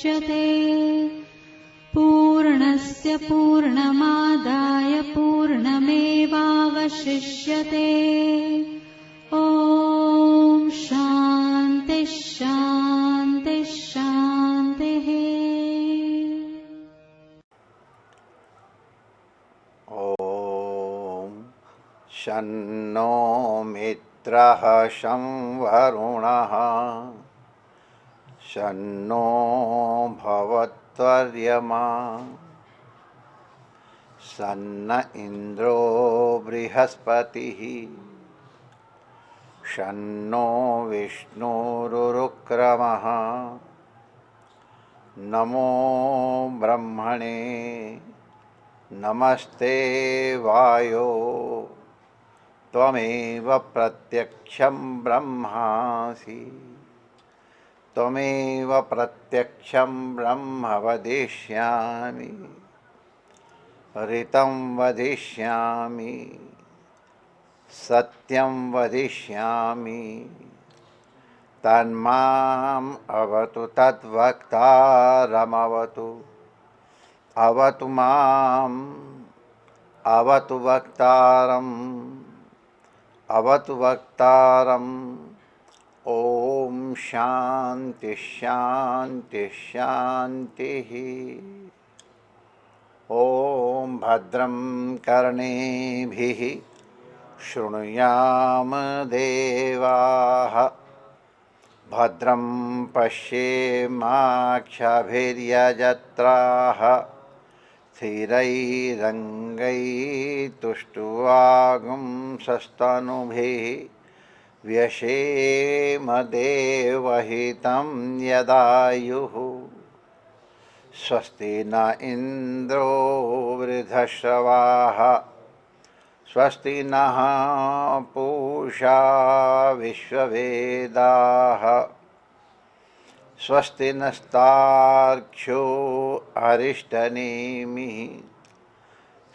मुच्यते। पूर्णस्य पूर्णमादाय पूर्णमेवावशिष्यते। ॐ शान्ति शान्ति शान्तिः। ॐ शन्नो मित्रः शं वरुणः शन्नो भवत्वर्यमा शन्न इन्द्रो बृहस्पतिः शन्नो विष्णुरुक्रमः। नमो ब्रह्मणे नमस्ते वायो त्वमेव प्रत्यक्षं ब्रह्मासि त्वमेव प्रत्यक्षं ब्रह्म वदिष्यामि ऋतं वदिष्यामि सत्यं वदिष्यामि तन्माम् अवतु तद्वक्तारमवतु अवतु माम् अवतु वक्तारम् अवतु वक्तारम्। ॐ शान्ति शान्ति शान्तिः। ॐ भद्रं कर्णेभिः शृणुयाम देवाः भद्रं पश्येमाक्षभिर्यजत्राः स्थिरैरङ्गैस्तुष्ट्वागुंसस्तनूभिः व्यशेम देवहितं यदायुः। स्वस्ति न इन्द्रो वृद्धश्रवाः स्वस्ति नः पूषा विश्ववेदाः स्वस्ति नस्तार्क्ष्यो अरिष्टनेमिः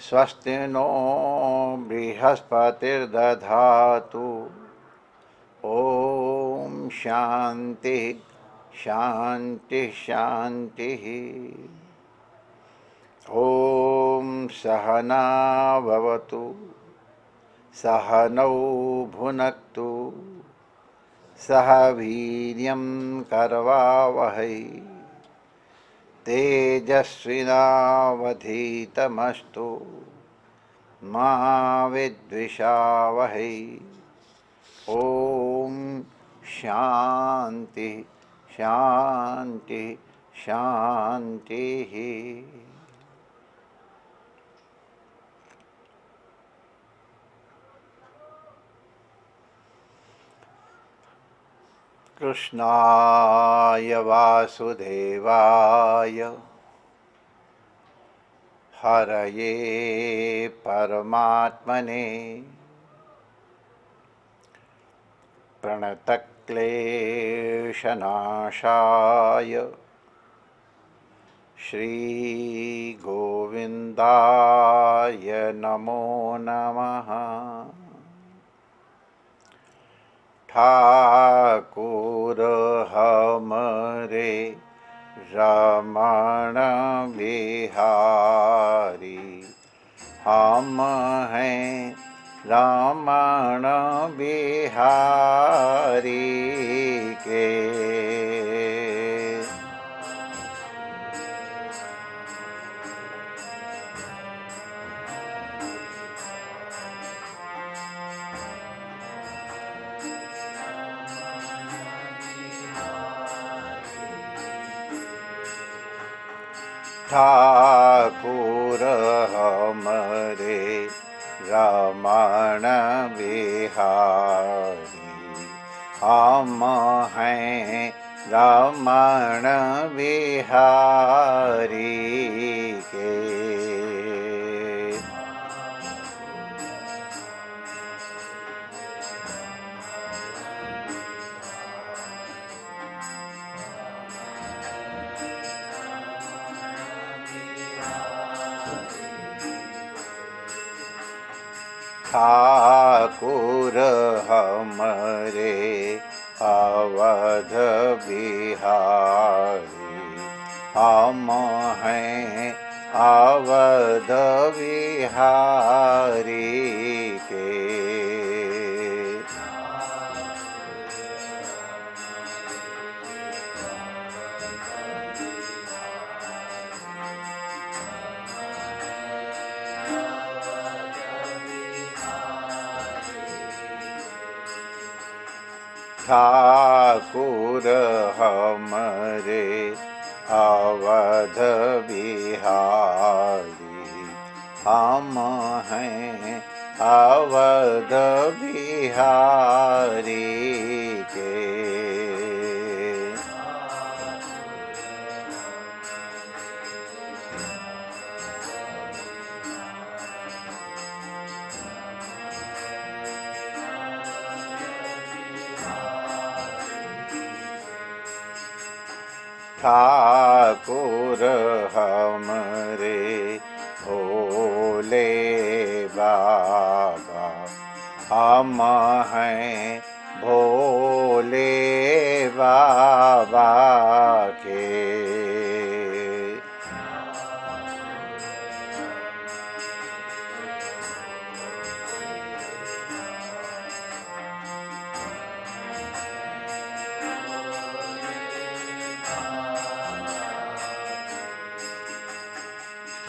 स्वस्ति नो बृहस्पतिर्दधातु। ॐ शान्ति शान्ति शान्तिः। ॐ सहना भवतु सहनौ भुनक्तु सह वीर्यं करवावहै तेजस्विनावधीतमस्तु मा विद्विषावहै। ॐ शान्ति शान्ति शान्तिः। कृष्णाय वासुदेवाय हरये परमात्मने प्रणतक्लेशनाशाय श्रीगोविन्दाय नमो नमः। ठाकुर हमरे रमण बिहारी हम हैं रमण बिहारी के। ठाकुर हमरे रमण बिहारी हम हैं रमण बिहारी के। ठाकुर हमरे अवध बिहारी अवध बिहारी के। ठाकुर हमरे अवध बिहारी, हम हैं अवध बिहारी के। ठाकुर हमरे भोले बाबा, हम हैं भोले बाबा के।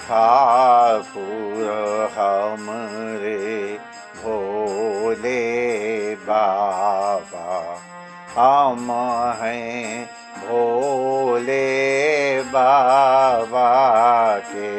ठाकुर हमरे भोले बाबा, हम हैं भोले बाबा के।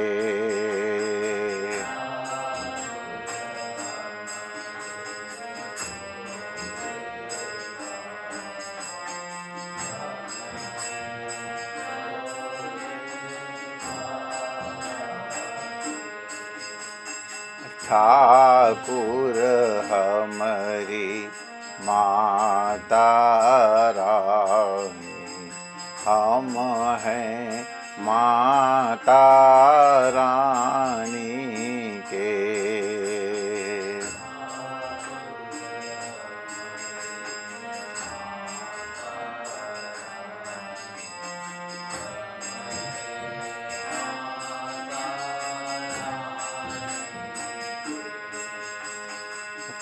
ठाकुर हमारी माता रानी, हम हैं माता रानी के।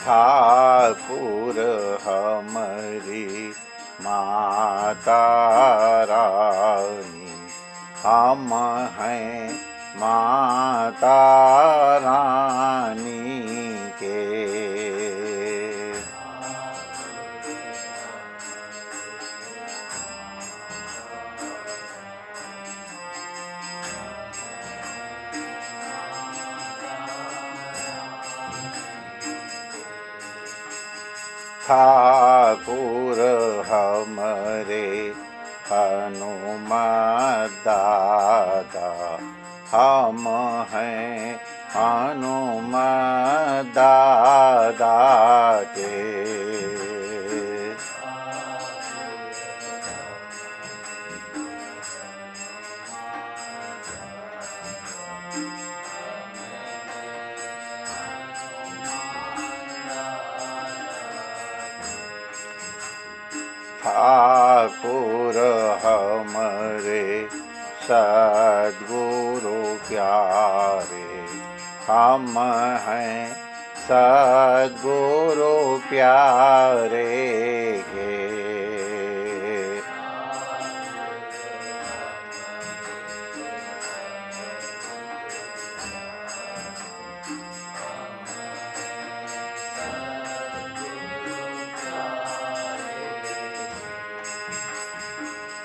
ठाकुर हमारी माता रानी, हम हैं माता रानी के। ठाकुर हमरे हनुमान दादा, हम हैं हनुमान दादा के। ठाकुर हमरे सद्गुरु प्यारे, हम हैं सद्गुरु प्यारे के।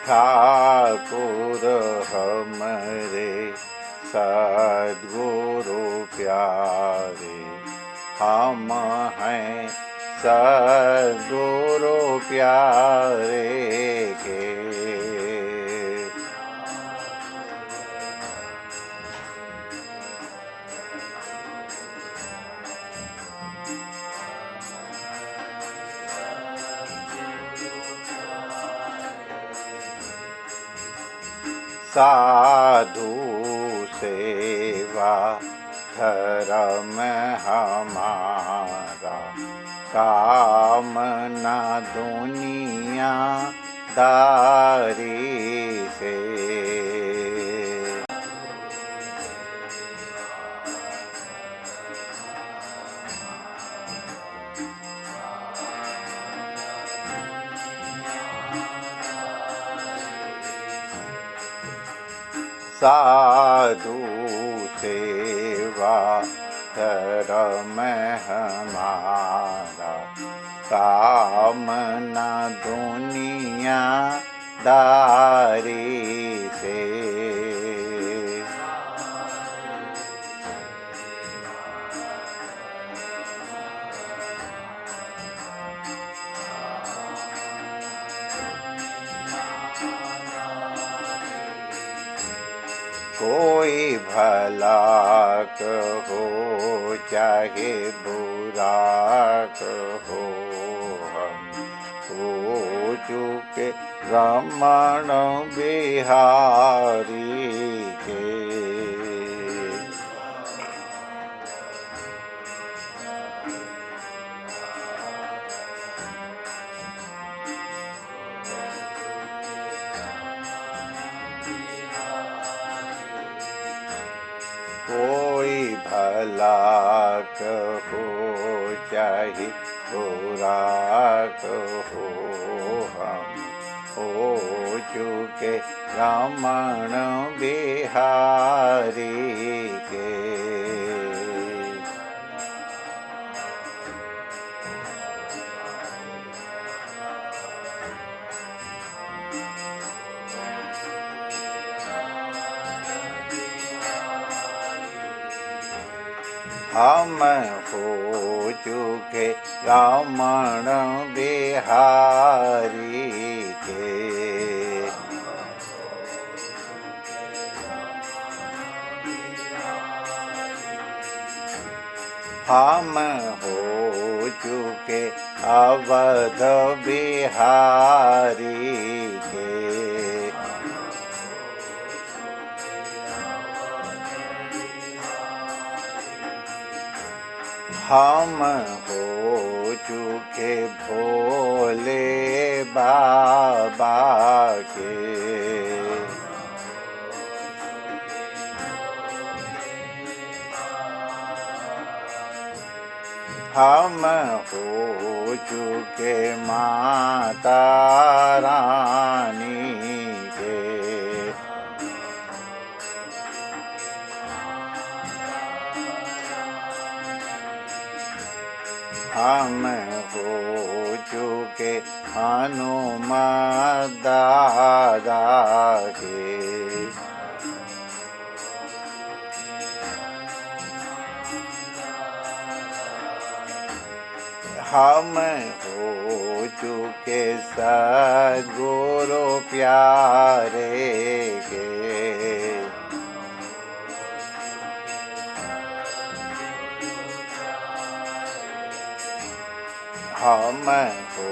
ठाकुर हमरे सद्गुरु प्यारे, हम हैं सद्गुरु प्यारे के। साधु सेवा धर्म हमारा, काम न दुनिया दारी से। साधु सेवा धर्म हमारा, काम न दुनिया दारी से। कोई भला कहो चाहे बुरा कहो, हम हो चुके रमण बिहारी के। कोई भला कहो चाहे बुरा कहो, हम हो चुके रमण बिहारी के। हम हो चुके रमण बिहारी के। हम हो चुके अवध बिहारी के। हम हो चुके भोले बाबा के। हम हो चुके माता रानी के। हम हो चुके हनुमान दादा के। हम हो चुके सद्गुरु प्यारे के। हम हो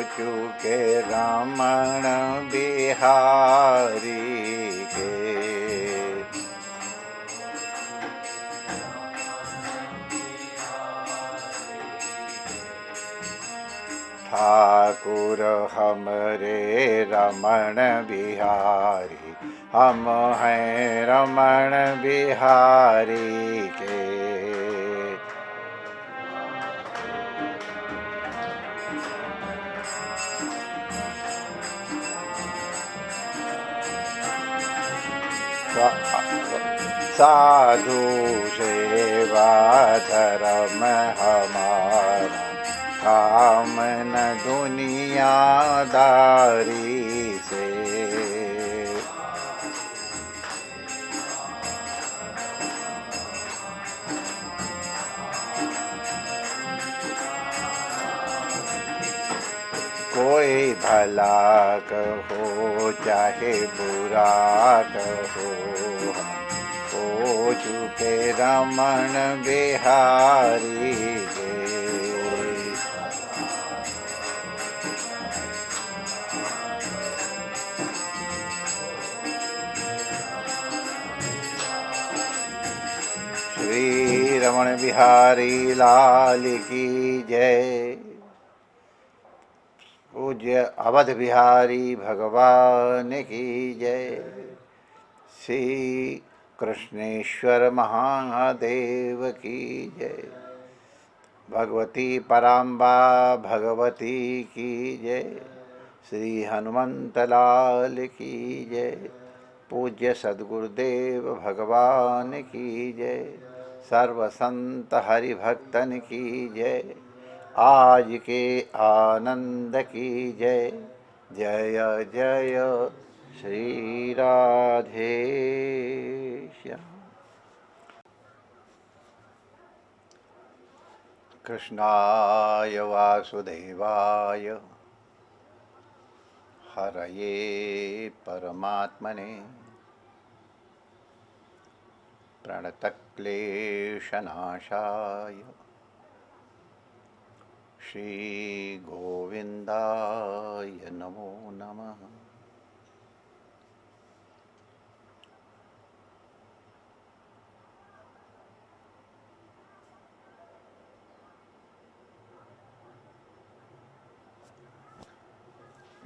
चुके रमण बिहारी के। ठाकुर हमरे रमण बिहारी, हम हैं रमण बिहारी के। साधु सेवा धर्म हमारा, काम न दुनियादारी से। कोई भला कहो चाहे बुरा कहो, हो चुके रमण बिहारी के। श्री रमण बिहारी लाल की जय। पूज्य अवध बिहारी भगवान की जय। श्री कृष्णेश्वर महादेव की जय। भगवती पराम्बा भगवती की जय। श्री हनुमंत लाल की जय। पूज्य सद्गुरुदेव भगवान की जय। सर्व संत हरिभक्तन की जय। आज के आनंद की जय। जय जय श्री राधे श्याम। कृष्णाय वासुदेवाय हरये परमात्मने प्रणतक्लेशनाशाय श्रीगोविन्दाय नमो नमः।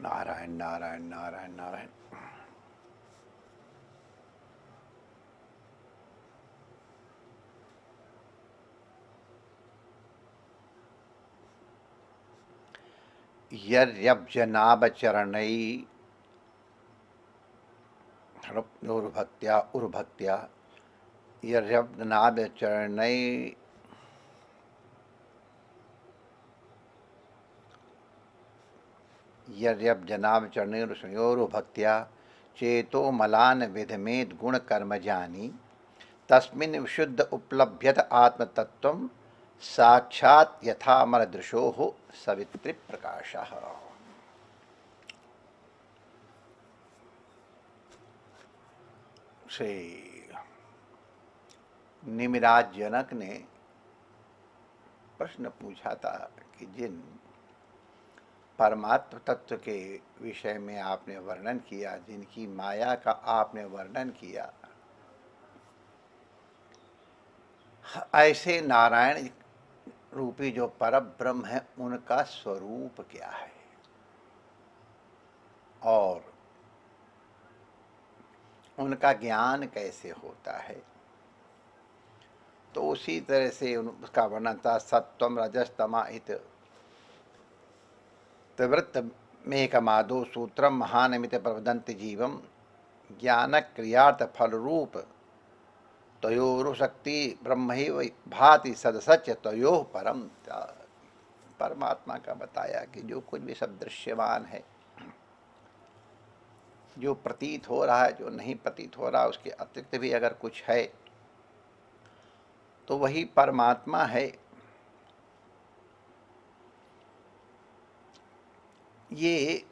नारायण नारायण नारायण नारायण। यर्यब्जनाभचरणै उर्भक्त्या उर्भक्त्या यर्यब्जनाभचरणै यर्यब्जनाभचरणैर्षयोर्भक्त्या चेतो मलान विधमेद गुण कर्म जानी तस्मिन् विशुद्ध उपलभ्यत आत्मतत्वं साक्षात् यथामरदृशोः सवित्री प्रकाशः। श्री निमिराज जनक ने प्रश्न पूछा था कि जिन परमात्म तत्व के विषय में आपने वर्णन किया, जिनकी माया का आपने वर्णन किया, ऐसे नारायण रूपी जो परब्रह्म है उनका स्वरूप क्या है और उनका ज्ञान कैसे होता है। तो उसी तरह से उसका वर्णन था। सत्वम रजस तमा इत त्रिवृत्त मेकमादो सूत्रम महानमित प्रवदंत जीवम ज्ञान क्रियार्थ फल रूप तयोरुशक्ति ब्रह्मैव भाति सदसच तयोः परम। परमात्मा का बताया कि जो कुछ भी सब दृश्यमान है, जो प्रतीत हो रहा है, जो नहीं प्रतीत हो रहा, उसके अतिरिक्त भी अगर कुछ है तो वही परमात्मा है। ये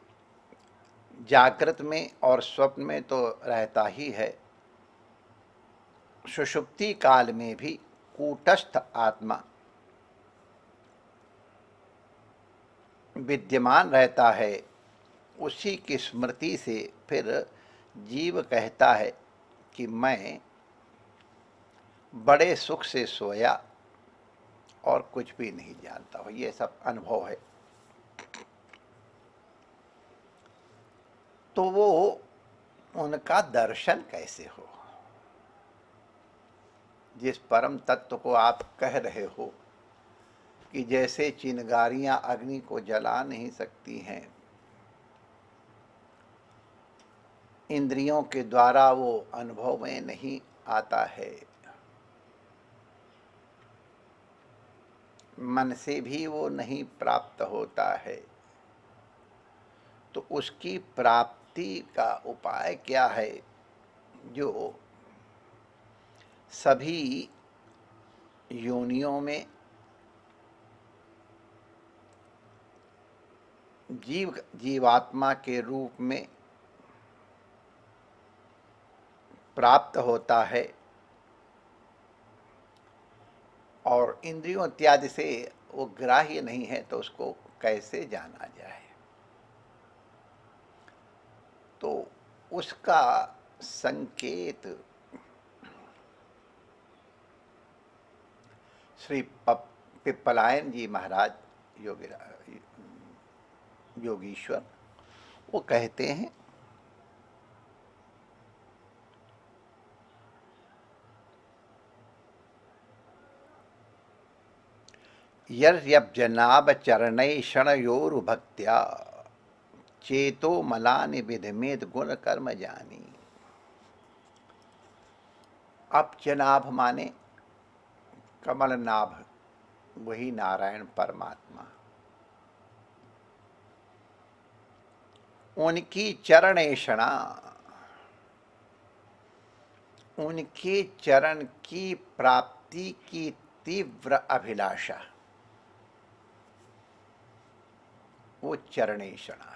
जागृत में और स्वप्न में तो रहता ही है, सुषुप्ति काल में भी कूटस्थ आत्मा विद्यमान रहता है। उसी की स्मृति से फिर जीव कहता है कि मैं बड़े सुख से सोया और कुछ भी नहीं जानता हूँ। ये सब अनुभव है। तो वो उनका दर्शन कैसे हो, जिस परम तत्व को आप कह रहे हो कि जैसे चिंगारियां अग्नि को जला नहीं सकती हैं, इंद्रियों के द्वारा वो अनुभव में नहीं आता है, मन से भी वो नहीं प्राप्त होता है, तो उसकी प्राप्ति का उपाय क्या है जो सभी योनियों में जीवात्मा के रूप में प्राप्त होता है और इंद्रियों इत्यादि से वो ग्राह्य नहीं है, तो उसको कैसे जाना जाए। तो उसका संकेत श्री पिप्पलायन जी महाराज योगीश्वर वो कहते हैं, यर्यब्जनाभ चरणै क्षणयोरुभक्त्या चेतो मलानि विधमेत गुण कर्म जानी। अब जनाभ माने कमल नाभ, वही नारायण परमात्मा। उनकी चरणेषणा, उनके चरण की प्राप्ति की तीव्र अभिलाषा, वो चरणेषणा है।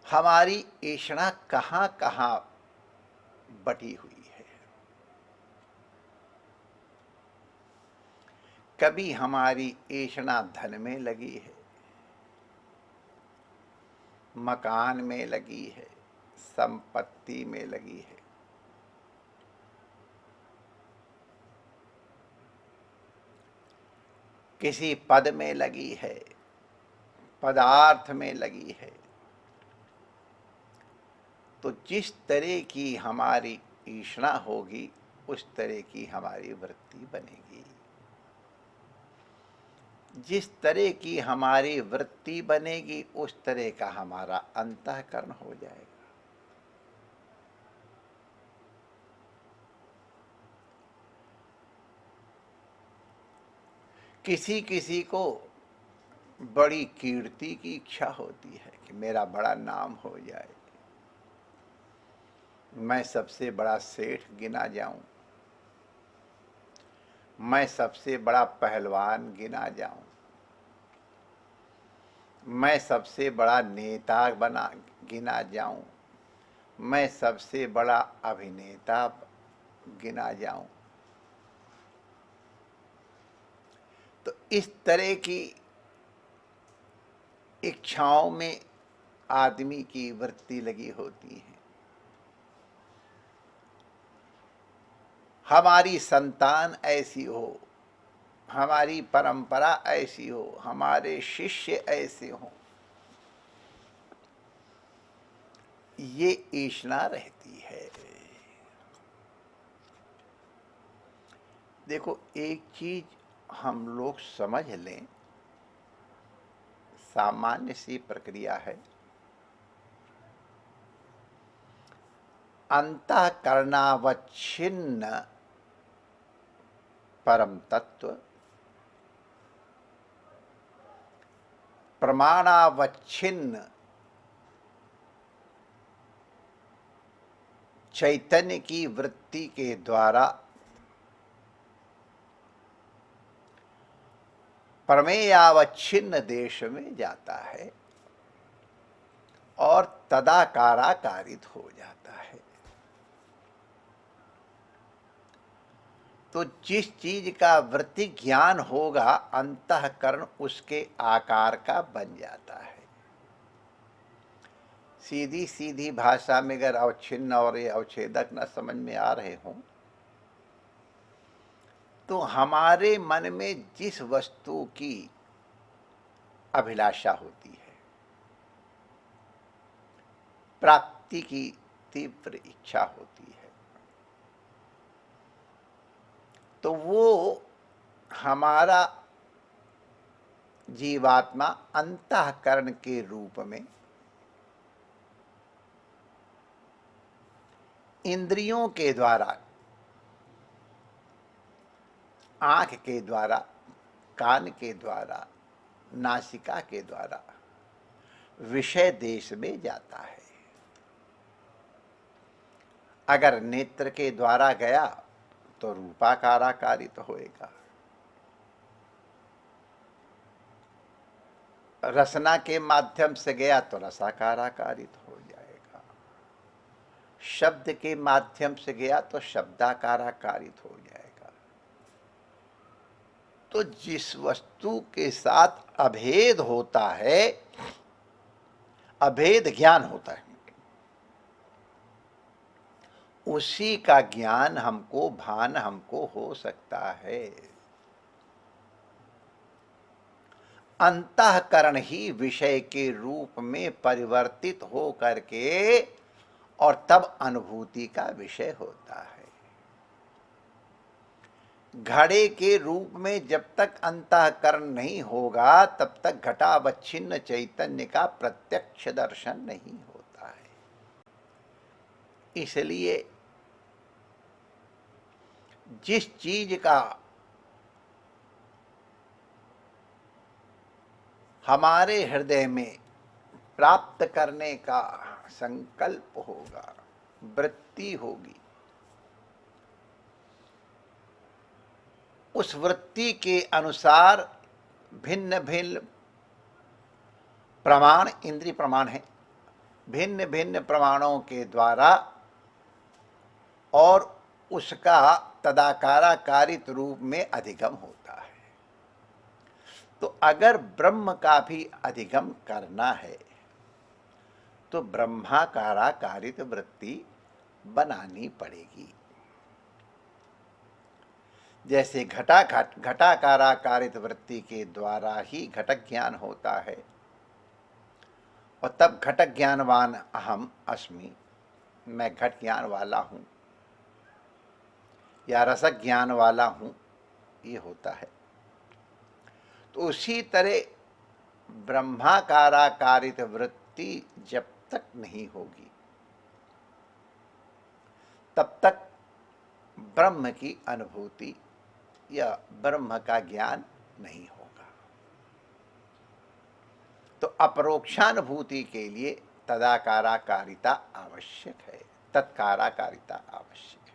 हमारी ऐषणा कहां कहां बटी हुई है। कभी हमारी ऐषणा धन में लगी है, मकान में लगी है, संपत्ति में लगी है, किसी पद में लगी है, पदार्थ में लगी है। तो जिस तरह की हमारी ईषणा होगी उस तरह की हमारी वृत्ति बनेगी। जिस तरह की हमारी वृत्ति बनेगी उस तरह का हमारा अंतःकरण हो जाएगा। किसी किसी को बड़ी कीर्ति की इच्छा होती है कि मेरा बड़ा नाम हो जाए, मैं सबसे बड़ा सेठ गिना जाऊं, मैं सबसे बड़ा पहलवान गिना जाऊं, मैं सबसे बड़ा नेता बना गिना जाऊं, मैं सबसे बड़ा अभिनेता गिना जाऊं। तो इस तरह की इच्छाओं में आदमी की वृत्ति लगी होती है। हमारी संतान ऐसी हो, हमारी परंपरा ऐसी हो, हमारे शिष्य ऐसे हों, ये ईर्ष्या रहती है। देखो, एक चीज हम लोग समझ लें, सामान्य सी प्रक्रिया है। अंतःकरणावच्छिन्न परम तत्व, प्रमाणावच्छिन्न चैतन्य की वृत्ति के द्वारा प्रमेयावच्छिन्न देश में जाता है और तदाकाराकारित हो जाता है। तो जिस चीज का वृत्ति ज्ञान होगा, अंतःकरण उसके आकार का बन जाता है। सीधी सीधी भाषा में अगर अवच्छिन्न और ये अवच्छेदक न समझ में आ रहे हों, तो हमारे मन में जिस वस्तु की अभिलाषा होती है, प्राप्ति की तीव्र इच्छा होती है, तो वो हमारा जीवात्मा अंतःकरण के रूप में इंद्रियों के द्वारा, आंख के द्वारा, कान के द्वारा, नासिका के द्वारा विषय देश में जाता है। अगर नेत्र के द्वारा गया तो रूपाकाराकारित होएगा, रसना के माध्यम से गया तो रसाकाराकारित हो जाएगा, शब्द के माध्यम से गया तो शब्दाकाराकारित हो जाएगा। तो जिस वस्तु के साथ अभेद होता है, अभेद ज्ञान होता है, उसी का ज्ञान हमको, भान हमको हो सकता है। अंतःकरण ही विषय के रूप में परिवर्तित हो करके और तब अनुभूति का विषय होता है। घड़े के रूप में जब तक अंतःकरण नहीं होगा तब तक घटावच्छिन्न चैतन्य का प्रत्यक्ष दर्शन नहीं होता है। इसलिए जिस चीज का हमारे हृदय में प्राप्त करने का संकल्प होगा, वृत्ति होगी, उस वृत्ति के अनुसार भिन्न भिन्न प्रमाण, इंद्रिय प्रमाण है, भिन्न भिन्न प्रमाणों के द्वारा और उसका तदाकाराकारित रूप में अधिगम होता है। तो अगर ब्रह्म का भी अधिगम करना है तो ब्रह्माकाराकारित वृत्ति बनानी पड़ेगी। जैसे घटाकाराकारित वृत्ति के द्वारा ही घटक ज्ञान होता है, और तब घटक ज्ञानवान अहम अस्मि, मैं घट ज्ञान वाला हूं या रसक ज्ञान वाला हूं, ये होता है। तो उसी तरह ब्रह्माकाराकारित वृत्ति जब तक नहीं होगी तब तक ब्रह्म की अनुभूति या ब्रह्म का ज्ञान नहीं होगा। तो अपरोक्षानुभूति के लिए तदाकाराकारिता आवश्यक है, तत्काराकारिता आवश्यक है।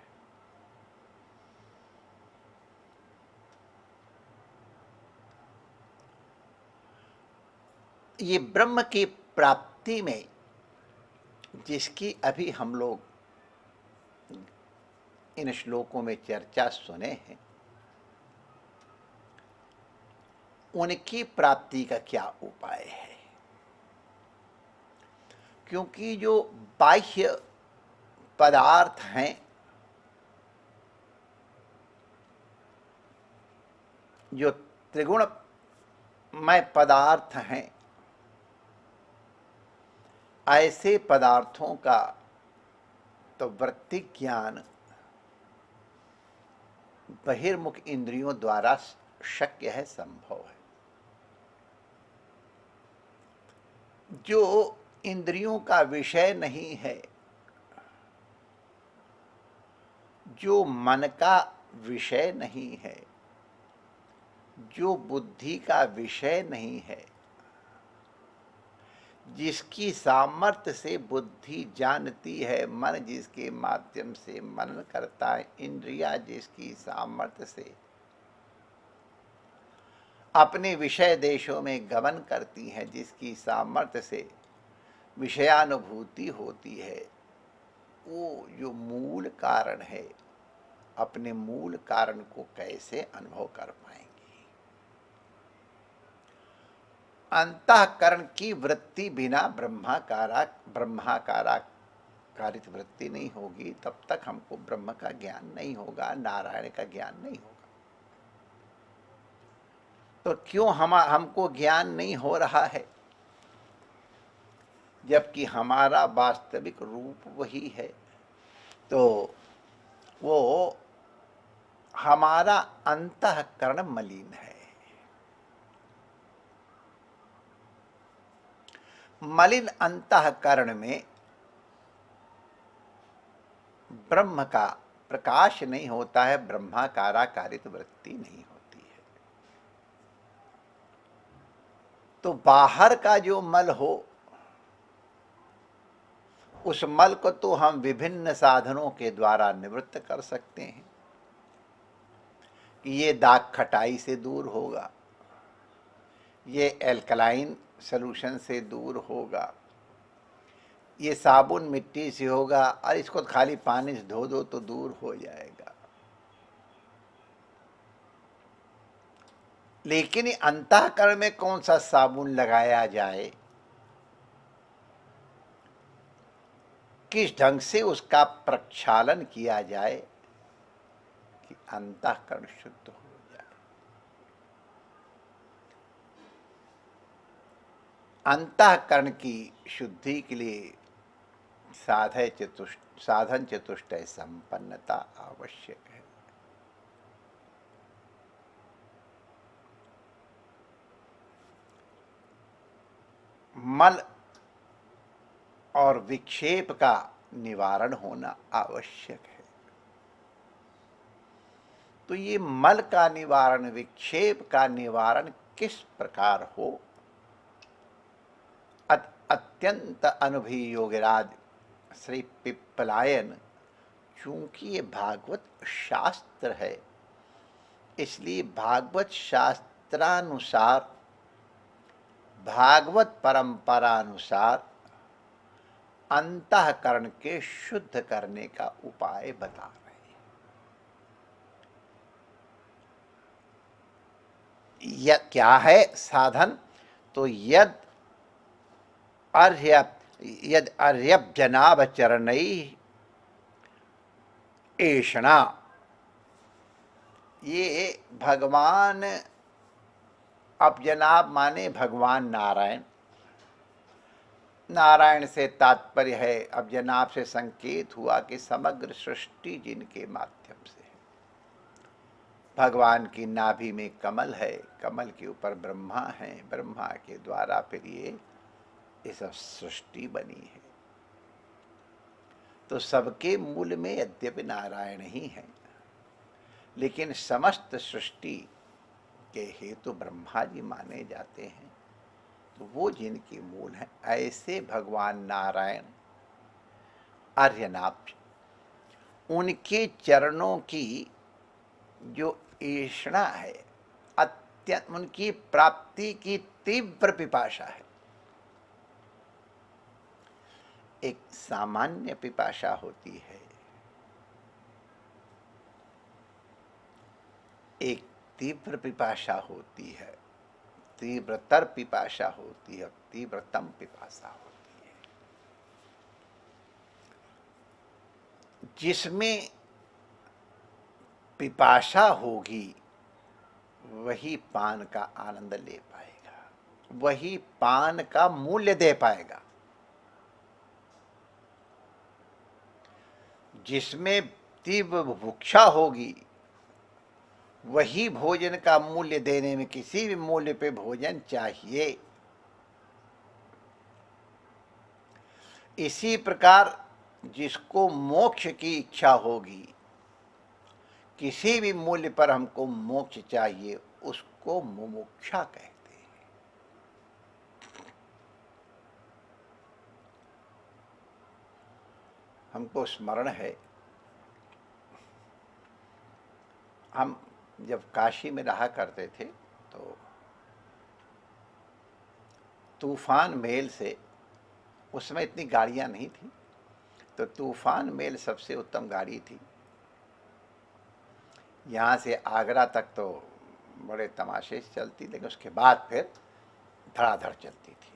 ये ब्रह्म की प्राप्ति में जिसकी अभी हम लोग इन श्लोकों में चर्चा सुने हैं, उनकी प्राप्ति का क्या उपाय है? क्योंकि जो बाह्य पदार्थ हैं, जो त्रिगुणमय पदार्थ हैं, ऐसे पदार्थों का तो वृत्ति ज्ञान बहिर्मुख इंद्रियों द्वारा शक्य है, संभव है। जो इंद्रियों का विषय नहीं है, जो मन का विषय नहीं है, जो बुद्धि का विषय नहीं है, जिसकी सामर्थ्य से बुद्धि जानती है, मन जिसके माध्यम से मनन करता है, इंद्रियां जिसकी सामर्थ्य से अपने विषय देशों में गमन करती हैं, जिसकी सामर्थ्य से विषयानुभूति होती है, वो जो मूल कारण है, अपने मूल कारण को कैसे अनुभव कर पाएंगे? अंतःकरण की वृत्ति बिना ब्रह्माकारित वृत्ति नहीं होगी, तब तक हमको ब्रह्म का ज्ञान नहीं होगा, नारायण का ज्ञान नहीं होगा। तो क्यों हमको ज्ञान नहीं हो रहा है, जबकि हमारा वास्तविक रूप वही है? तो वो हमारा अंतःकरण मलिन है। मलिन अंतःकरण में ब्रह्म का प्रकाश नहीं होता है, ब्रह्माकाराकारित वृत्ति नहीं होती है। तो बाहर का जो मल हो, उस मल को तो हम विभिन्न साधनों के द्वारा निवृत्त कर सकते हैं कि ये दाग खटाई से दूर होगा, ये एल्कलाइन सॉल्यूशन से दूर होगा, ये साबुन मिट्टी से होगा, और इसको खाली पानी से धो दो तो दूर हो जाएगा। लेकिन अंतःकरण में कौन सा साबुन लगाया जाए, किस ढंग से उसका प्रक्षालन किया जाए कि अंतःकरण शुद्ध हो जाए? अंतःकरण की शुद्धि के लिए साधन चतुष्टय संपन्नता आवश्यक है। मल और विक्षेप का निवारण होना आवश्यक है। तो ये मल का निवारण, विक्षेप का निवारण किस प्रकार हो, अत्यंत अनुभवी योगिराज श्री पिप्पलायन, चूंकि ये भागवत शास्त्र है, इसलिए भागवत शास्त्रानुसार, भागवत परंपरानुसार अंतःकरण के शुद्ध करने का उपाय बता रहे हैं। क्या है साधन? तो यद अर्यभ्यनाभ चरणैः एषणा, ये भगवान, अब जनाब माने भगवान नारायण, नारायण से तात्पर्य है, अब जनाब से संकेत हुआ कि समग्र सृष्टि जिनके माध्यम से है। भगवान की नाभि में कमल है, कमल के ऊपर ब्रह्मा है, ब्रह्मा के द्वारा फिर ये सब सृष्टि बनी है। तो सबके मूल में यद्यपि नारायण ही है, लेकिन समस्त सृष्टि के हेतु ब्रह्मा जी माने जाते हैं। तो वो जिनके मूल हैं, ऐसे भगवान नारायण आर्यनाभ, उनके चरणों की जो ईषणा है, अत्यंत उनकी प्राप्ति की तीव्र पिपाशा है। एक सामान्य पिपाशा होती है, एक तीव्र पिपाशा होती है, तीव्रतर पिपाशा होती है, तीव्रतम पिपाशा होती है। जिसमें पिपाशा होगी वही पान का आनंद ले पाएगा, वही पान का मूल्य दे पाएगा। जिसमें तीव्र भुक्षा होगी वही भोजन का मूल्य देने में, किसी भी मूल्य पे भोजन चाहिए। इसी प्रकार जिसको मोक्ष की इच्छा होगी, किसी भी मूल्य पर हमको मोक्ष चाहिए, उसको मुमुक्षा कहते हैं। हमको स्मरण है, हम जब काशी में रहा करते थे तो तूफान मेल से, उस समय इतनी गाड़ियां नहीं थी, तो तूफान मेल सबसे उत्तम गाड़ी थी। यहाँ से आगरा तक तो बड़े तमाशे से चलती, लेकिन उसके बाद फिर धड़ाधड़ चलती थी।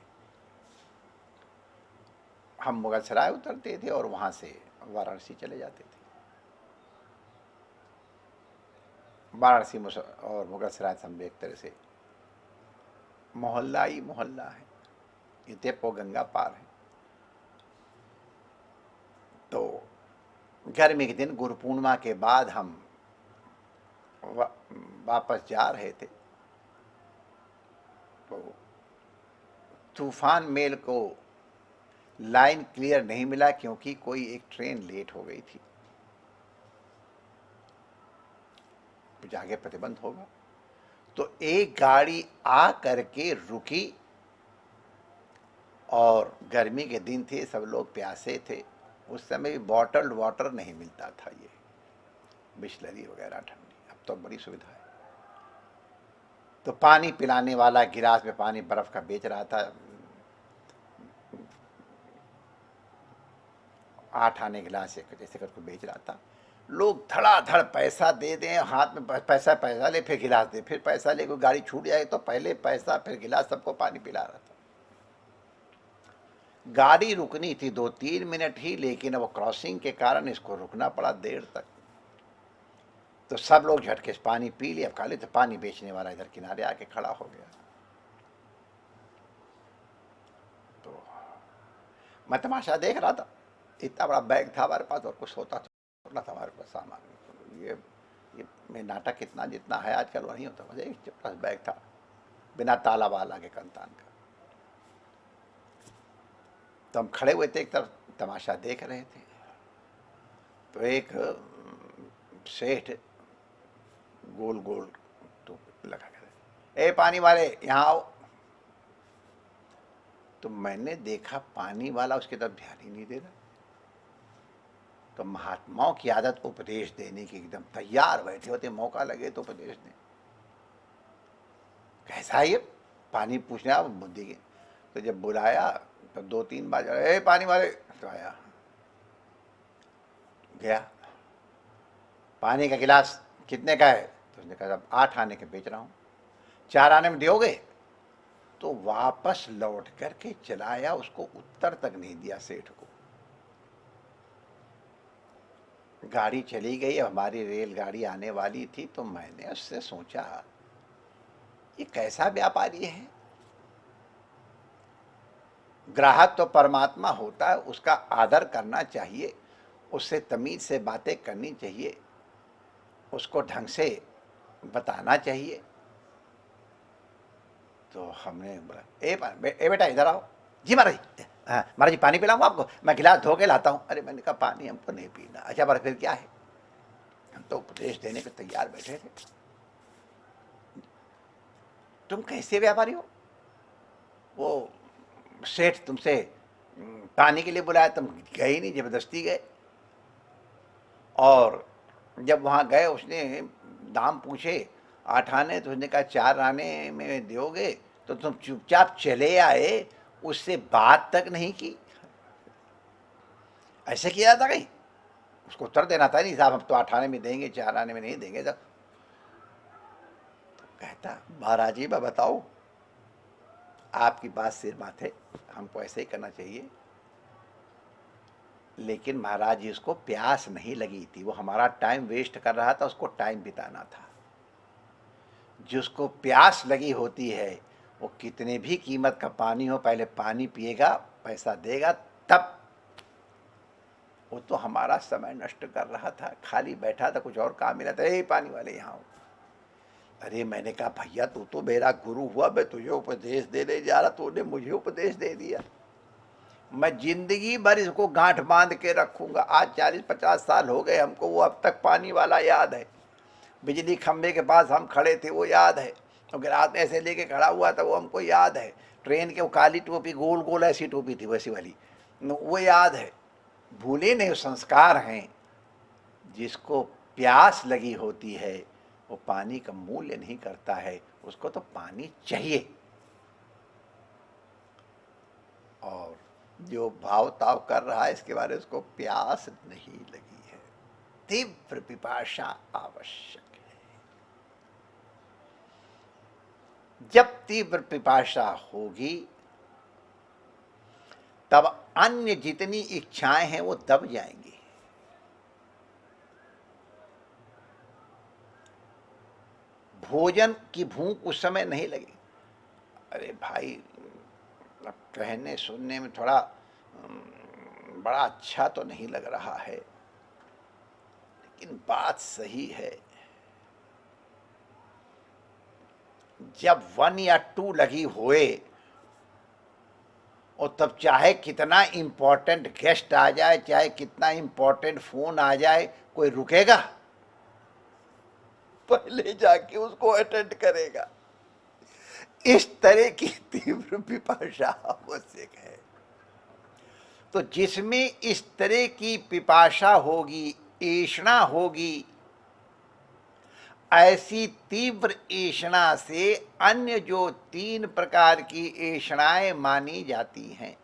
हम मुगलसराय उतरते थे और वहाँ से वाराणसी चले जाते थे। वाराणसी और मुगलसराय हम एक तरह से मोहल्ला ही मोहल्ला है, ये तेपो गंगा पार है। तो गर्मी के दिन गुरु पूर्णिमा के बाद हम वापस जा रहे थे, तो तूफान मेल को लाइन क्लियर नहीं मिला, क्योंकि कोई एक ट्रेन लेट हो गई थी, कुछ आगे प्रतिबंध होगा। तो एक गाड़ी आ करके रुकी, और गर्मी के दिन थे, सब लोग प्यासे थे। उस समय भी बॉटल्ड वाटर नहीं मिलता था, ये बिस्लरी वगैरह ठंडी, अब तो बड़ी सुविधा है। तो पानी पिलाने वाला गिलास में पानी बर्फ का बेच रहा था, 8 आने गिलास जैसे करके बेच रहा था। लोग धड़ाधड़ पैसा दे दें, हाथ में पैसा ले, फिर गिलास दे, फिर पैसा ले, कोई गाड़ी छूट जाए तो पहले पैसा फिर गिलास, सबको पानी पिला रहा था। गाड़ी रुकनी थी 2-3 मिनट ही, लेकिन वो क्रॉसिंग के कारण इसको रुकना पड़ा देर तक। तो सब लोग झटके से पानी पी लिया। अब खाली तो पानी बेचने वाला इधर किनारे आके खड़ा हो गया। तो मैं तमाशा देख रहा था, इतना बड़ा बैग था हमारे पास, और कुछ होता था हमारे पास सामान। ये में नाटक इतना जितना है आजकल वो नहीं होता। मुझे एक छोटा सा बैग था, बिना ताला वाला के कंतान का। तो हम खड़े हुए थे, एक तरफ तमाशा देख रहे थे। तो एक सेठ गोल गोल तो लगा कर, ए पानी वाले यहाँ आओ। तो मैंने देखा पानी वाला उसकी तरफ ध्यान ही नहीं दे रहा। तो महात्माओं की आदत उपदेश देने की, एकदम तैयार बैठे होते, मौका लगे तो उपदेश दें। कैसा है ये पानी पूछने आप बुद्धि के। तो जब बुलाया तो 2-3 बार, ए पानी वाले, तो आया, गया, पानी का गिलास कितने का है? तो उसने कहा 8 आने के बेच रहा हूँ, 4 आने में दोगे? तो वापस लौट करके चलाया, उसको उत्तर तक नहीं दिया सेठ को। गाड़ी चली गई, हमारी रेलगाड़ी आने वाली थी। तो मैंने उससे सोचा ये कैसा व्यापारी है। ग्राहक तो परमात्मा होता है, उसका आदर करना चाहिए, उससे तमीज से बातें करनी चाहिए, उसको ढंग से बताना चाहिए। तो हमने बोला, ए बेटा इधर आओ। जी महाराज जी, हाँ महाराज जी पानी पिलाऊंगा आपको, मैं गिलास धो के लाता हूँ। अरे मैंने कहा पानी हमको नहीं पीना। अच्छा बार फिर क्या है? हम तो उपदेश देने को तैयार बैठे थे। तुम कैसे व्यापारी हो? वो सेठ तुमसे पानी के लिए बुलाया, तुम गए ही नहीं, जबरदस्ती गए। और जब वहाँ गए उसने दाम पूछे 8 आने, तो उसने कहा 4 आने में दोगे? तो तुम चुपचाप चले आए, उससे बात तक नहीं की। ऐसे किया जाता कहीं? उसको उत्तर देना था, नहीं साहब हम तो 8 आने में देंगे, 4 आने में नहीं देंगे। तो कहता महाराज जी मैं बताऊं, आपकी बात सिर माथे, हमको ऐसे ही करना चाहिए। लेकिन महाराज जी उसको प्यास नहीं लगी थी, वो हमारा टाइम वेस्ट कर रहा था, उसको टाइम बिताना था। जिसको प्यास लगी होती है वो कितने भी कीमत का पानी हो, पहले पानी पिएगा, पैसा देगा तब। वो तो हमारा समय नष्ट कर रहा था, खाली बैठा था, कुछ और काम मिला था, ए पानी वाले यहाँ आओ। अरे मैंने कहा भैया तू तो मेरा गुरु हुआ, मैं तुझे उपदेश देने जा रहा, तूने मुझे उपदेश दे दिया। मैं जिंदगी भर इसको गांठ बांध के रखूंगा। आज 40-50 साल हो गए हमको, वो अब तक पानी वाला याद है। बिजली खंभे के पास हम खड़े थे वो याद है, और गिलास में ऐसे लेके खड़ा हुआ था वो हमको याद है। ट्रेन के वो काली टोपी, गोल गोल ऐसी टोपी थी वैसी वाली, वो याद है। भूले नहीं, संस्कार हैं। जिसको प्यास लगी होती है वो पानी का मूल्य नहीं करता है, उसको तो पानी चाहिए। और जो भाव ताव कर रहा है इसके बारे में उसको प्यास नहीं लगी है, तीव्र पिपाशा आवश्यक है। जब तीव्र पिपाशा होगी तब अन्य जितनी इच्छाएं हैं वो दब जाएंगी। भोजन की भूख उस समय नहीं लगी। अरे भाई अब कहने सुनने में थोड़ा बड़ा अच्छा तो नहीं लग रहा है, लेकिन बात सही है। जब 1 या 2 लगी होए और तब चाहे कितना इंपॉर्टेंट गेस्ट आ जाए, चाहे कितना इंपॉर्टेंट फोन आ जाए, कोई रुकेगा? पहले जाके उसको अटेंड करेगा। इस तरह की तीव्र पिपाशा आवश्यक है। तो जिसमें इस तरह की पिपाशा होगी, ऐषणा होगी, ऐसी तीव्र ऐषणा से अन्य जो 3 प्रकार की ऐषणाएं मानी जाती हैं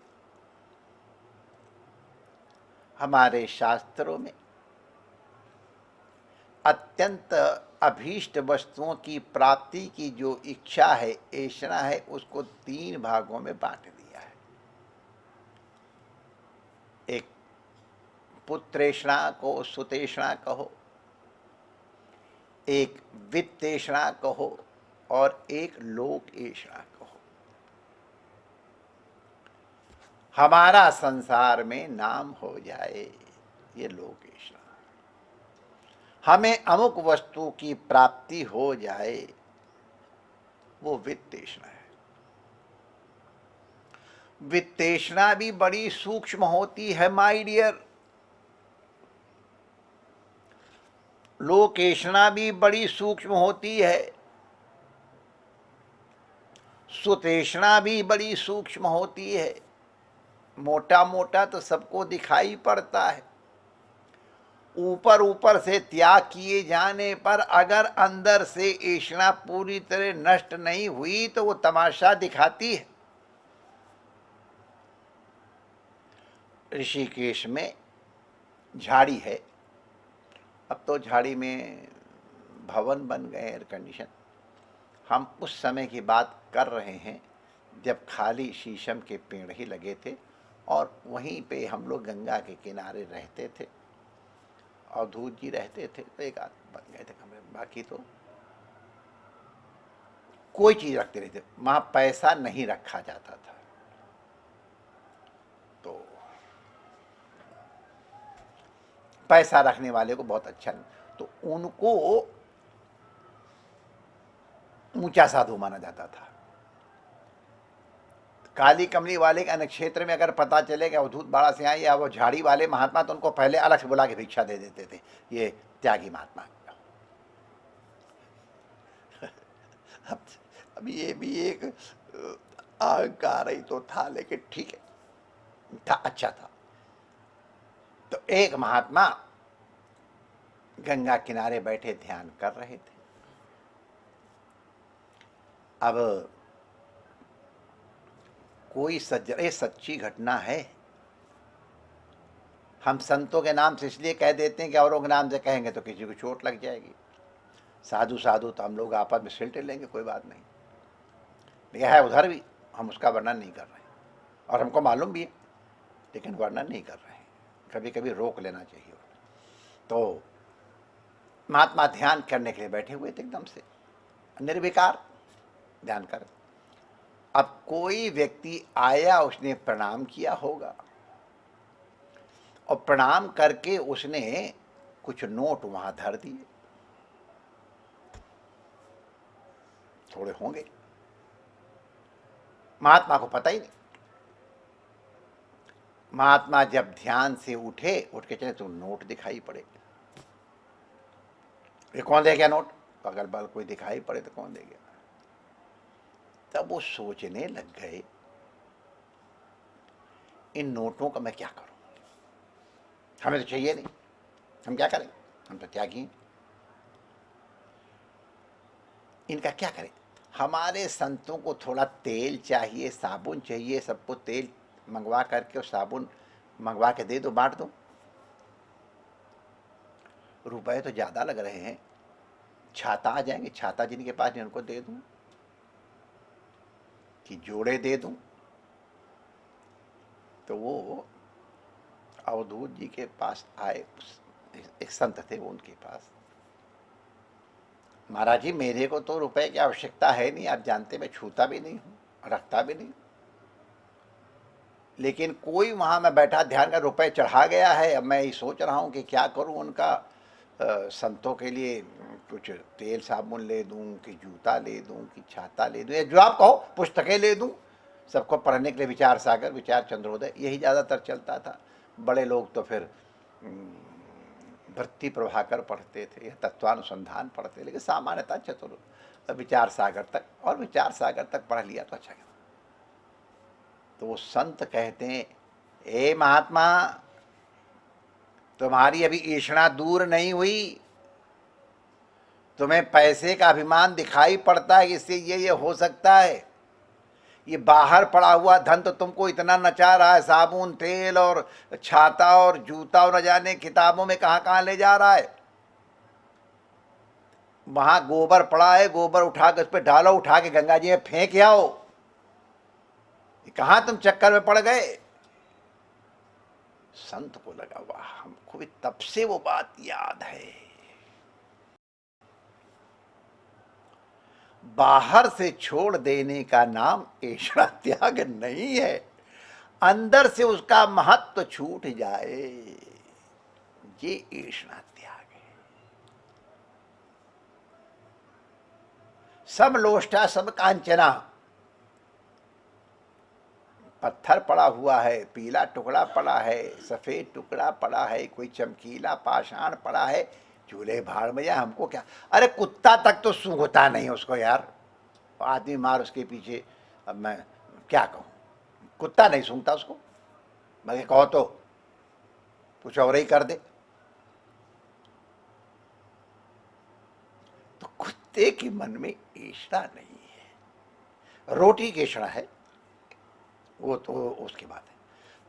हमारे शास्त्रों में, अत्यंत अभीष्ट वस्तुओं की प्राप्ति की जो इच्छा है, ऐषणा है, उसको 3 भागों में बांट दिया है। एक पुत्रेषणा को सुतेषणा कहो, एक वित्तेषणा कहो, और एक लोक ऐषणा कहो। हमारा संसार में नाम हो जाए, ये लोक ऐषणा। हमें अमुक वस्तु की प्राप्ति हो जाए, वो वित्तेषणा है। वित्तेषणा भी बड़ी सूक्ष्म होती है माय डियर। लोकेशना भी बड़ी सूक्ष्म होती है, सुतेषणा भी बड़ी सूक्ष्म होती है। मोटा मोटा तो सबको दिखाई पड़ता है, ऊपर ऊपर से त्याग किए जाने पर अगर अंदर से ऐषणा पूरी तरह नष्ट नहीं हुई तो वो तमाशा दिखाती है। ऋषिकेश में झाड़ी है, अब तो झाड़ी में भवन बन गए, एयर कंडीशन। हम उस समय की बात कर रहे हैं जब खाली शीशम के पेड़ ही लगे थे और वहीं पे हम लोग गंगा के किनारे रहते थे। अवधूत जी रहते थे तो एक आध बन गए थे कमरे में, बाकी तो कोई चीज रखते नहीं थे। वहां पैसा नहीं रखा जाता था। तो पैसा रखने वाले को बहुत अच्छा नहीं, तो उनको ऊंचा साधु माना जाता था। काली कमली वाले के अन्य क्षेत्र में अगर पता चले कि अवधूत बाड़ा से आए या वो झाड़ी वाले महात्मा, तो उनको पहले अलग से बुला के भिक्षा दे देते थे, ये त्यागी महात्मा। अब ये भी एक अहंकार ही तो था, लेकिन ठीक है, था, अच्छा था। तो एक महात्मा गंगा किनारे बैठे ध्यान कर रहे थे। अब कोई सज्जन, ये सच्ची घटना है, हम संतों के नाम से इसलिए कह देते हैं कि औरों के नाम से कहेंगे तो किसी को चोट लग जाएगी। साधु साधु तो हम लोग आपस में सिलट लेंगे, कोई बात नहीं, लेकिन है उधर भी, हम उसका वर्णन नहीं कर रहे हैं और हमको मालूम भी है, लेकिन वर्णन नहीं कर रहे हैं। कभी कभी रोक लेना चाहिए। तो महात्मा ध्यान करने के लिए बैठे हुए थे, एकदम से निर्विकार ध्यान कर। अब कोई व्यक्ति आया, उसने प्रणाम किया होगा और प्रणाम करके उसने कुछ नोट वहां धर दिए, थोड़े होंगे, महात्मा को पता ही नहीं। महात्मा जब ध्यान से उठे, उठ के चले तो नोट दिखाई पड़े। ये कौन दे गया नोट? अगल बगल कोई दिखाई पड़े तो कौन दे गया? तब वो सोचने लग गए, इन नोटों का मैं क्या करूं? हमें तो चाहिए नहीं, हम क्या करें, हम तो त्यागी हैं, इनका क्या करें? हमारे संतों को थोड़ा तेल चाहिए, साबुन चाहिए, सबको तेल मंगवा करके और साबुन मंगवा के दे दो, बांट दो। रुपए तो ज्यादा लग रहे हैं, छाता आ जाएंगे, छाता जिनके पास नहीं उनको दे दूं कि जोड़े दे दूं? तो वो अवधूत जी के पास आए, एक संत थे वो, उनके पास, महाराज जी मेरे को तो रुपए की आवश्यकता है नहीं, आप जानते मैं छूता भी नहीं हूं, रखता भी नहीं, लेकिन कोई वहां मैं बैठा ध्यान का रुपए चढ़ा गया है। अब मैं ये सोच रहा हूं कि क्या करूं, उनका संतों के लिए कुछ तेल साबुन ले दूं कि जूता ले दूं कि छाता ले दूं, या जो आप कहो पुस्तकें ले दूं सबको पढ़ने के लिए, विचार सागर, विचार चंद्रोदय, यही ज़्यादातर चलता था। बड़े लोग तो फिर वृत्ति प्रभाकर पढ़ते थे या तत्वानुसंधान पढ़ते, लेकिन सामान्यतः चतुर विचार सागर तक, और विचार सागर तक पढ़ लिया तो अच्छा। तो वो संत कहते हैं, ए महात्मा तुम्हारी अभी ईष्णा दूर नहीं हुई, तुम्हें पैसे का अभिमान दिखाई पड़ता है, इससे ये हो सकता है। ये बाहर पड़ा हुआ धन तो तुमको इतना नचा रहा है, साबुन तेल और छाता और जूता और न जाने किताबों में कहां कहां ले जा रहा है। वहां गोबर पड़ा है, गोबर उठा के उस पर डालो, उठा के गंगा जी में फेंक आओ, कहां तुम चक्कर में पड़ गए? संत को लगा, वाह हमको भी तब से वो बात याद है। बाहर से छोड़ देने का नाम ऐसा त्याग नहीं है, अंदर से उसका महत्व छूट जाए, ये ऐसा त्याग है। सब लोष्टा सब कांचना, पत्थर पड़ा हुआ है, पीला टुकड़ा पड़ा है, सफेद टुकड़ा पड़ा है, कोई चमकीला पाषाण पड़ा है, चूल्हे भाड़ में, या हमको क्या। अरे कुत्ता तक तो सूंघता नहीं उसको यार, आदमी मार उसके पीछे। अब मैं क्या कहूँ, कुत्ता नहीं सूंघता उसको, मैं कहो तो कुछ और ही कर दे। तो कुत्ते के मन में ईर्ष्या नहीं है, रोटी की ईर्ष्या है, वो तो उसकी बात है।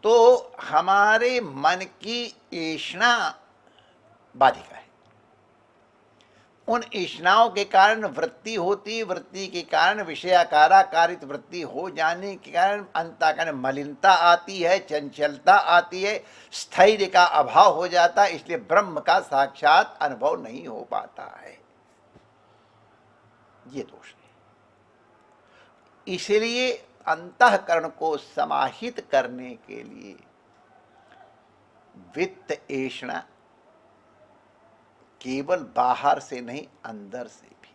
तो हमारे मन की ईर्ष्या बाधिका है। उन ईष्णाओं के कारण वृत्ति होती, वृत्ति के कारण विषयाकाराकारित वृत्ति हो जाने के कारण अंतःकरण मलिनता आती है, चंचलता आती है, स्थैर्य का अभाव हो जाता है, इसलिए ब्रह्म का साक्षात अनुभव नहीं हो पाता है। ये दोष है। इसलिए अंतःकरण को समाहित करने के लिए वित्त ऐषणा केवल बाहर से नहीं, अंदर से भी।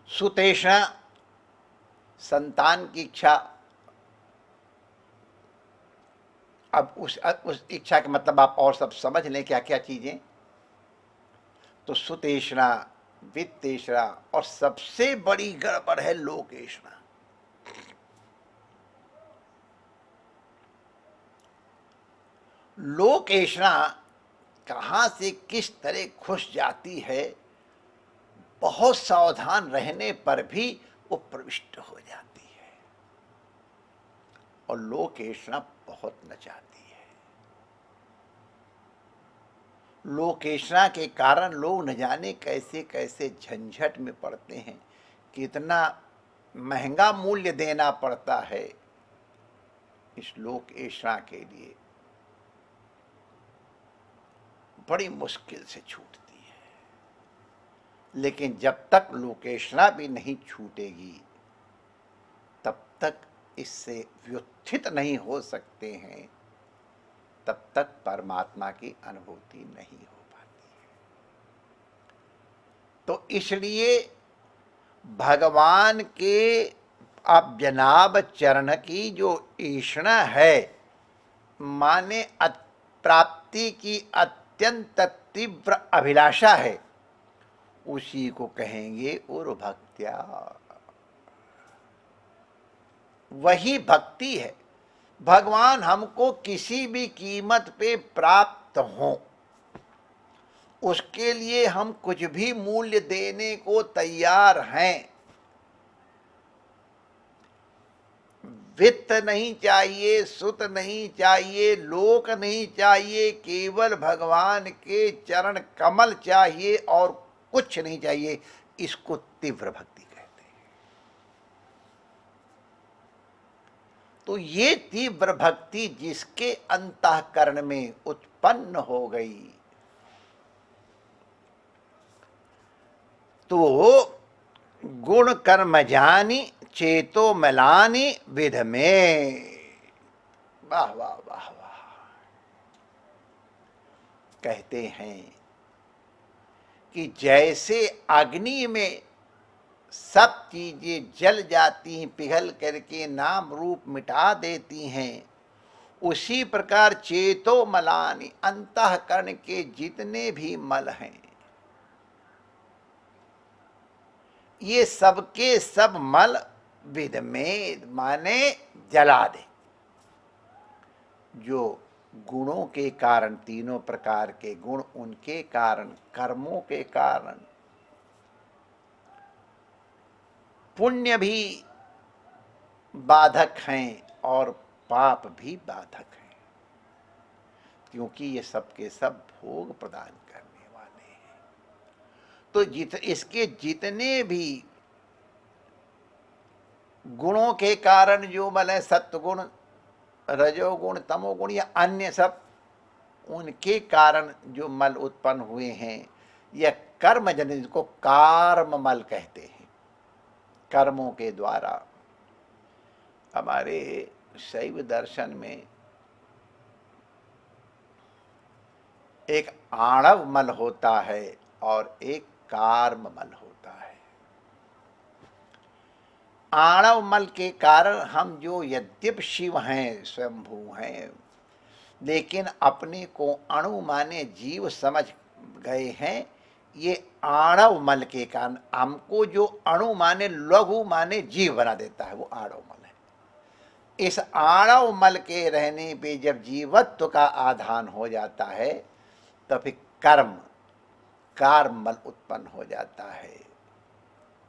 सुतेषणा संतान की इच्छा। अब उस इच्छा के मतलब आप और सब समझ लें क्या क्या चीजें। तो सुतेषणा, वित्तेषणा, और सबसे बड़ी गड़बड़ है लोकेषणा। लोकेषणा कहां से किस तरह घुस जाती है, बहुत सावधान रहने पर भी वो प्रविष्ट हो जाती है, और लोकेषणा बहुत नचाती है। लोकेषणा के कारण लोग न जाने कैसे कैसे झंझट में पड़ते हैं, कितना महंगा मूल्य देना पड़ता है इस लोकेषणा के लिए, बड़ी मुश्किल से छूटती है। लेकिन जब तक लोकेषणा भी नहीं छूटेगी तब तक इससे व्युत्थित नहीं हो सकते हैं, तब तक परमात्मा की अनुभूति नहीं हो पाती है। तो इसलिए भगवान के अब जनाब चरण की जो ईष्णा है, माने प्राप्ति की अत्यंत तीव्र अभिलाषा है, उसी को कहेंगे उर्भक्त्या। वही भक्ति है। भगवान हमको किसी भी कीमत पे प्राप्त हो, उसके लिए हम कुछ भी मूल्य देने को तैयार हैं। वित्त नहीं चाहिए, सुत नहीं चाहिए, लोक नहीं चाहिए, केवल भगवान के चरण कमल चाहिए और कुछ नहीं चाहिए। इसको तीव्र भक्ति कहते हैं। तो ये तीव्र भक्ति जिसके अंतःकरण में उत्पन्न हो गई, तो गुण कर्म जानी चेतो मलानी विध में। वाह वाह वाह वाह। कहते हैं कि जैसे अग्नि में सब चीजें जल जाती हैं, पिघल करके नाम रूप मिटा देती हैं, उसी प्रकार चेतो मलानी, अंतःकरण के जितने भी मल हैं, ये सबके सब मल विध में माने जला दे। जो गुणों के कारण, तीनों प्रकार के गुण, उनके कारण, कर्मों के कारण, पुण्य भी बाधक हैं और पाप भी बाधक हैं, क्योंकि ये सबके सब भोग प्रदान करने वाले हैं। तो इसके जितने भी गुणों के कारण जो मल है, सत्वगुण, रजोगुण, तमोगुण या अन्य सब, उनके कारण जो मल उत्पन्न हुए हैं, यह कर्म जनित, जिसको कार्म मल कहते हैं। कर्मों के द्वारा हमारे शैव दर्शन में एक आणव मल होता है और एक कार्म मल होता है। आणव मल के कारण हम जो यद्यप शिव हैं, स्वयंभू हैं, लेकिन अपने को अणु माने जीव समझ गए हैं। ये आणव मल के कारण हमको जो अणु माने लघु माने जीव बना देता है, वो आणव मल है। इस आणव मल के रहने पे जब जीवत्व का आधान हो जाता है तो फिर कार्मल उत्पन्न हो जाता है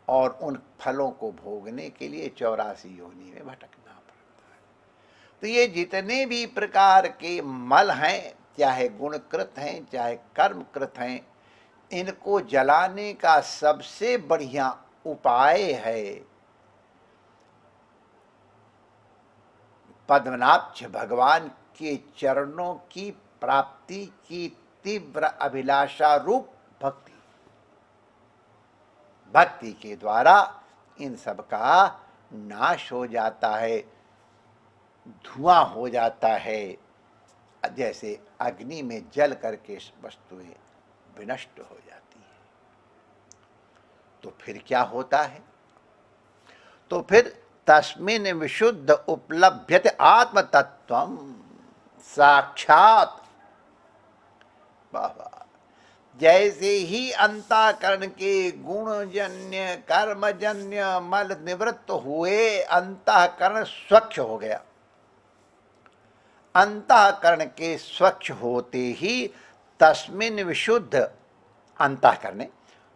और उन फलों को भोगने के लिए 84 योनि में भटकना पड़ता है। तो ये जितने भी प्रकार के मल हैं, चाहे गुणकृत हैं चाहे कर्मकृत हैं, इनको जलाने का सबसे बढ़िया उपाय है पद्मनाभ भगवान के चरणों की प्राप्ति की तीव्र अभिलाषा रूप भक्ति। भक्ति के द्वारा इन सब का नाश हो जाता है, धुआं हो जाता है, जैसे अग्नि में जल करके वस्तुएं विनष्ट हो जाती है। तो फिर क्या होता है? तो फिर तस्मिन् विशुद्ध उपलभ्यते आत्म तत्वम, साक्षात। बाबा, जैसे ही अंतःकरण के गुणजन्य कर्मजन्य मल निवृत्त हुए, अंतःकरण स्वच्छ हो गया। अंतःकरण के स्वच्छ होते ही तस्मिन् विशुद्ध अंतःकरण,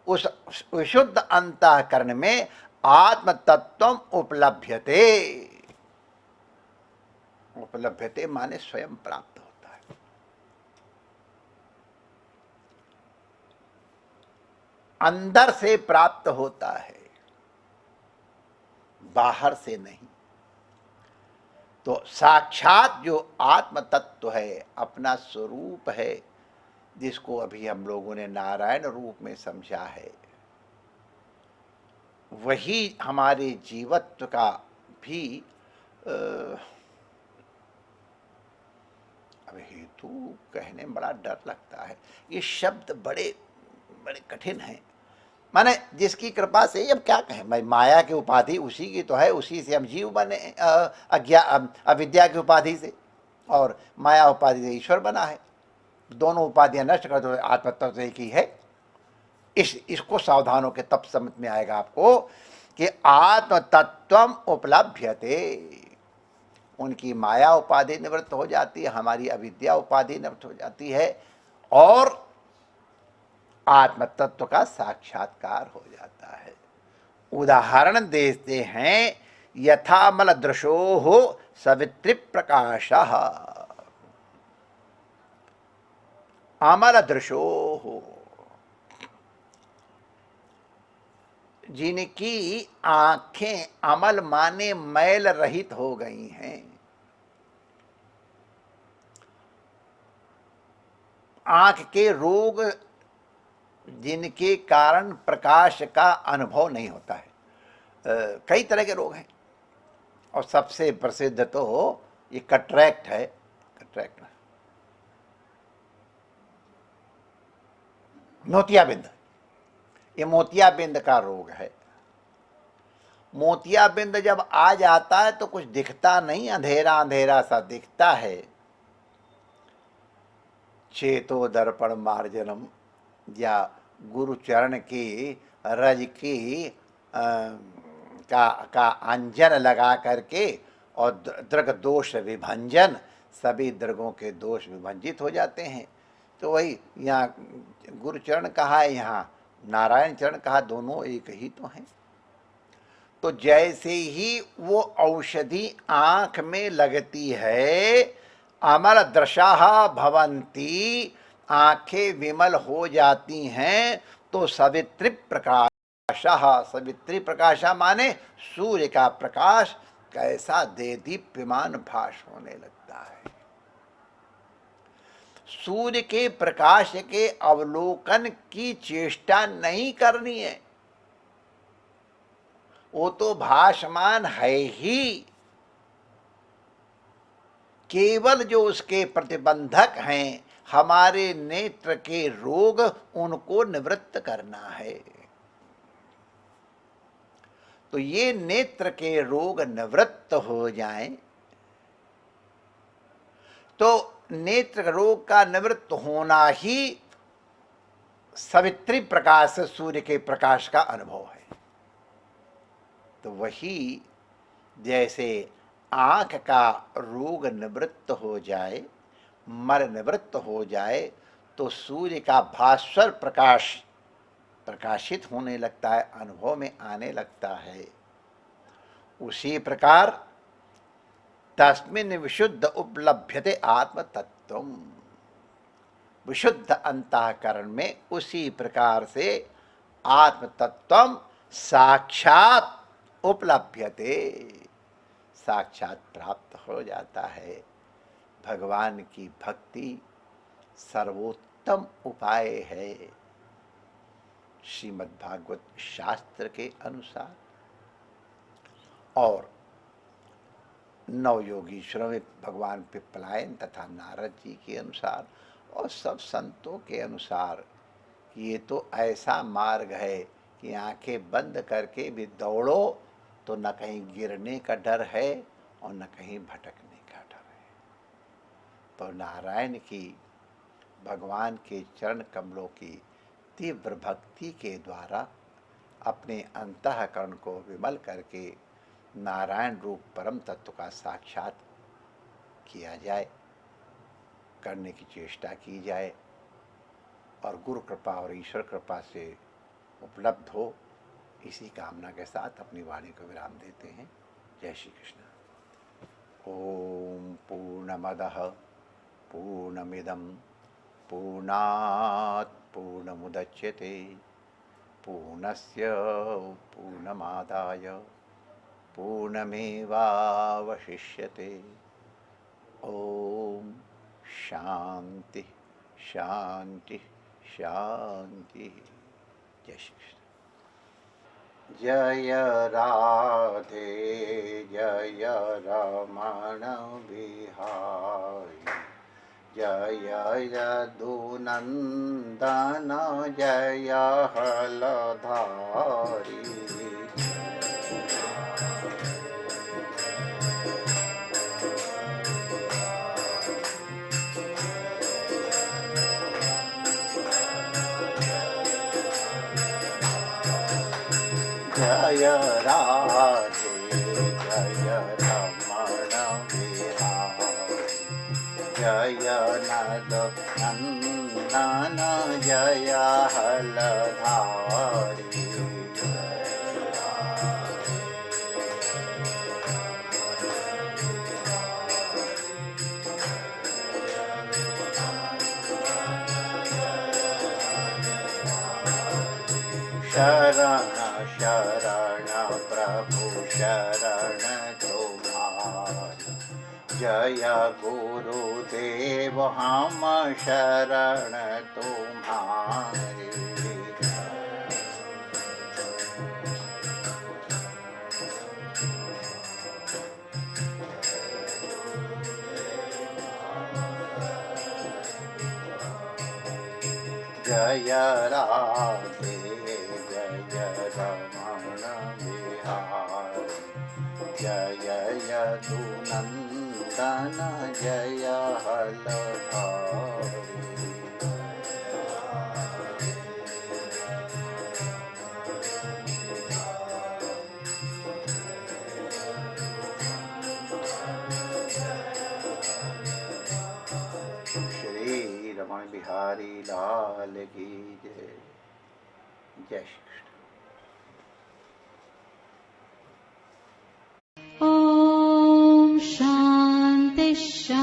उस विशुद्ध अंतःकरण में आत्म तत्वम उपलभ्यते। उपलभ्यते माने स्वयं प्राप्त होता है। अंदर से प्राप्त होता है, बाहर से नहीं। तो साक्षात जो आत्म तत्व है, अपना स्वरूप है, जिसको अभी हम लोगों ने नारायण रूप में समझा है, वही हमारे जीवत्व का भी अब हेतु कहने में बड़ा डर लगता है। ये शब्द बड़े बड़े कठिन हैं। माने जिसकी कृपा से, अब क्या कहें, भाई माया की उपाधि उसी की तो है, उसी से हम जीव बने, अविद्या की उपाधि से, और माया उपाधि से ईश्वर बना है। दोनों उपाधियां नष्ट कर दो, आत्मतत्व से एक ही है। इसको सावधान होकर तब समझ में आएगा आपको कि आत्म तत्वम उपलभ्यते। उनकी माया उपाधि निवृत्त हो जाती है, हमारी अविद्या उपाधि निवृत्त हो जाती है, और आत्म तत्व का साक्षात्कार हो जाता है। उदाहरण देते हैं, यथामल दृशो हो सवित्री प्रकाश। अमल दृशो हो, जिनकी आंखें अमल माने मैल रहित हो गई हैं, आंख के रोग जिनके कारण प्रकाश का अनुभव नहीं होता है। कई तरह के रोग हैं, और सबसे प्रसिद्ध तो ये कट्रैक्ट है। कट्रैक्ट, मोतियाबिंद, ये मोतियाबिंद का रोग है। मोतियाबिंद जब आ जाता है तो कुछ दिखता नहीं, अंधेरा अंधेरा सा दिखता है। चेतो दर्पण मार्जनम, या गुरु चरण की रज की का अंजन लगा करके, और दृग दोष विभंजन, सभी दृगों के दोष विभंजित हो जाते हैं। तो वही यहाँ गुरु चरण कहा है, यहाँ नारायण चरण कहा, दोनों एक ही तो हैं। तो जैसे ही वो औषधि आंख में लगती है, अमल दृशा भवंती, आंखें विमल हो जाती हैं, तो सवित्री प्रकाश, सवित्री प्रकाशा माने सूर्य का प्रकाश कैसा देदीप्यमान भास होने लगता है। सूर्य के प्रकाश के अवलोकन की चेष्टा नहीं करनी है, वो तो भासमान है ही। केवल जो उसके प्रतिबंधक हैं, हमारे नेत्र के रोग, उनको निवृत्त करना है। तो ये नेत्र के रोग निवृत्त हो जाएं, तो नेत्र रोग का निवृत्त होना ही सवित्री प्रकाश सूर्य के प्रकाश का अनुभव है। तो वही जैसे आंख का रोग निवृत्त हो जाए, मर निवृत्त हो जाए, तो सूर्य का भास्वर प्रकाश प्रकाशित होने लगता है, अनुभव में आने लगता है। उसी प्रकार तस्मिन् विशुद्ध उपलभ्यते आत्म तत्वम्, विशुद्ध अंतःकरण में उसी प्रकार से आत्म तत्वम् साक्षात उपलभ्यते, साक्षात प्राप्त हो जाता है। भगवान की भक्ति सर्वोत्तम उपाय है श्रीमद् भागवत शास्त्र के अनुसार और नवयोगीश्वरों में भगवान पिप्पलायन तथा नारद जी के अनुसार और सब संतों के अनुसार। ये तो ऐसा मार्ग है कि आंखें बंद करके भी दौड़ो तो न कहीं गिरने का डर है और न कहीं भटकने का डर है। तो नारायण की, भगवान के चरण कमलों की तीव्र भक्ति के द्वारा अपने अंतःकरण को विमल करके नारायण रूप परम तत्व का साक्षात किया जाए, करने की चेष्टा की जाए और गुरु कृपा और ईश्वर कृपा से उपलब्ध हो, इसी कामना के साथ अपनी वाणी को विराम देते हैं। जय श्री कृष्ण। ओम पूर्णमदः पूर्णमिदं पूर्णात् पूर्णमुदच्यते पूर्णस्य पूर्णमादाय पूर्णमेवावशिष्यते। ओम शांति शांति शांति। जय श्री कृष्ण। जय राधे जय रमण बिहारी, जय यदुनंदन जय हलधारी। जय राधे जय रमण बिहारी, जय नंदन जय हलधारी। शरण शरण प्रभु शरण तुम्हारी, जय गुरुदेव हम शरण तुम्हारी। जय राधे जय रमण बिहारी, जय यदुनंदन जय हलधारी। श्री रमण बिहारी लाल की जय। जय श्री कृष्ण। ॐ शान्ति शान्ति।